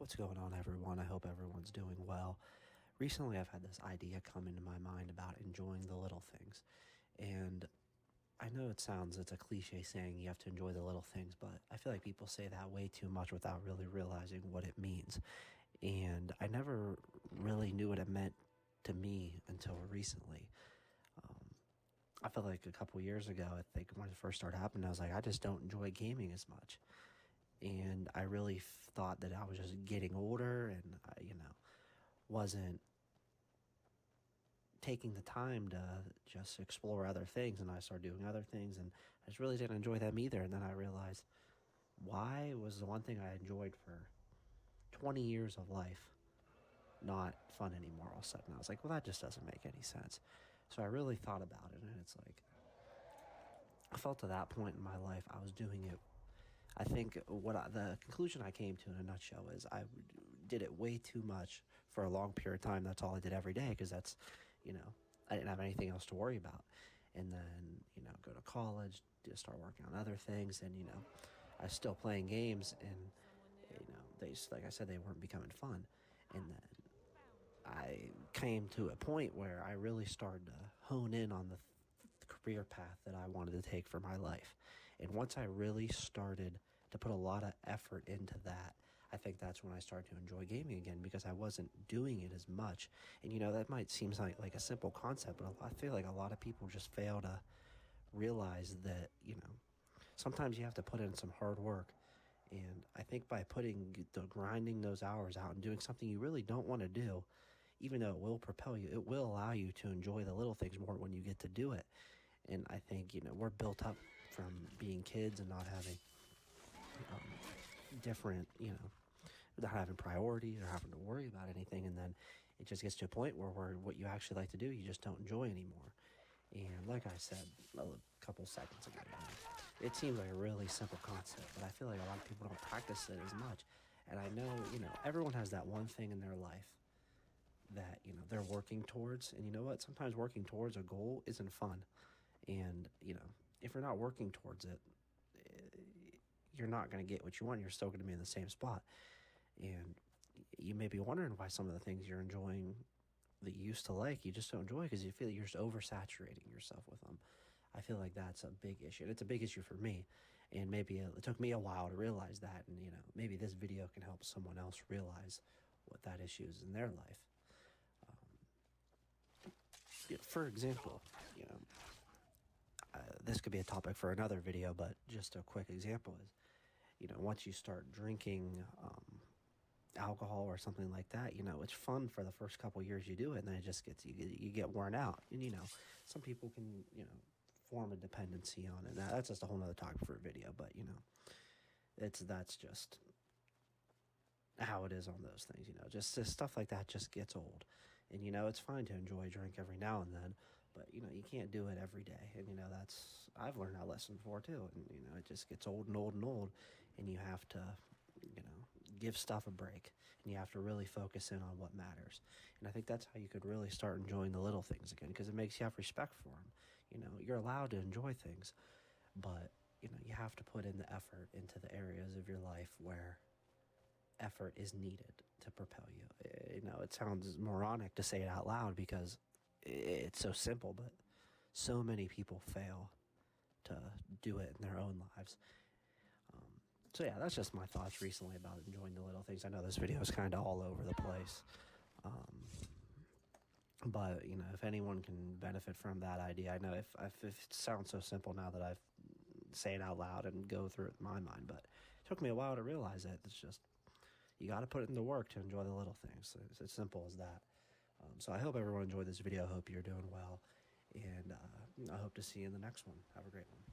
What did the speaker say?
What's going on, everyone? I hope everyone's doing well. Recently, I've had this idea come into my mind about enjoying the little things. And I know it's a cliche saying you have to enjoy the little things, but I feel like people say that way too much without really realizing what it means. And I never really knew what it meant to me until recently. I feel like a couple years ago, I think when it first started happening, I was like, I just don't enjoy gaming as much. And I really thought that I was just getting older and I wasn't taking the time to just explore other things, and I started doing other things, and I just really didn't enjoy them either. And then I realized why was the one thing I enjoyed for 20 years of life not fun anymore all of a sudden. I was like, well, that just doesn't make any sense. So I really thought about it, and it's like I felt to that point in my life I was doing it. I think the conclusion I came to in a nutshell is I did it way too much for a long period of time. That's all I did every day because I didn't have anything else to worry about. And then, go to college, just start working on other things. And, I was still playing games and, they, like I said, they weren't becoming fun. And then I came to a point where I really started to hone in on the career path that I wanted to take for my life. And once I really started to put a lot of effort into that, I think that's when I started to enjoy gaming again, because I wasn't doing it as much. And that might seem like a simple concept, but I feel like a lot of people just fail to realize that, sometimes you have to put in some hard work. And I think by grinding those hours out and doing something you really don't want to do, even though it will propel you, it will allow you to enjoy the little things more when you get to do it. And I think, we're built up from being kids and not having not having priorities or having to worry about anything. And then it just gets to a point where what you actually like to do, you just don't enjoy anymore. And like I said a couple seconds ago, it seems like a really simple concept, but I feel like a lot of people don't practice it as much. And I know, everyone has that one thing in their life that, they're working towards. And you know what? Sometimes working towards a goal isn't fun. And, if you're not working towards it, you're not going to get what you want. You're still going to be in the same spot. And you may be wondering why some of the things you're enjoying that you used to like, you just don't enjoy because you feel like you're just oversaturating yourself with them. I feel like that's a big issue. And it's a big issue for me. And maybe it took me a while to realize that. And, maybe this video can help someone else realize what that issue is in their life. For example, this could be a topic for another video, but just a quick example is, once you start drinking alcohol or something like that, it's fun for the first couple years you do it, and then it just gets, you get worn out. And, some people can, form a dependency on it. Now, that's just a whole nother topic for a video, but, that's just how it is on those things, just stuff like that just gets old. And, it's fine to enjoy a drink every now and then, but, you can't do it every day. And, I've learned that lesson before too. And, it just gets old and old and old, and you have to, give stuff a break, and you have to really focus in on what matters. And I think that's how you could really start enjoying the little things again, because it makes you have respect for them. You're allowed to enjoy things, but, you have to put in the effort into the areas of your life where effort is needed to propel you. It sounds moronic to say it out loud because it's so simple, but so many people fail to do it in their own lives. So yeah, that's just my thoughts recently about enjoying the little things. I know this video is kind of all over the place. But, if anyone can benefit from that idea, I know if it sounds so simple now that I've say it out loud and go through it in my mind, but it took me a while to realize it. It's just, you got to put it into work to enjoy the little things. It's as simple as that. So I hope everyone enjoyed this video. I hope you're doing well. And I hope to see you in the next one. Have a great one.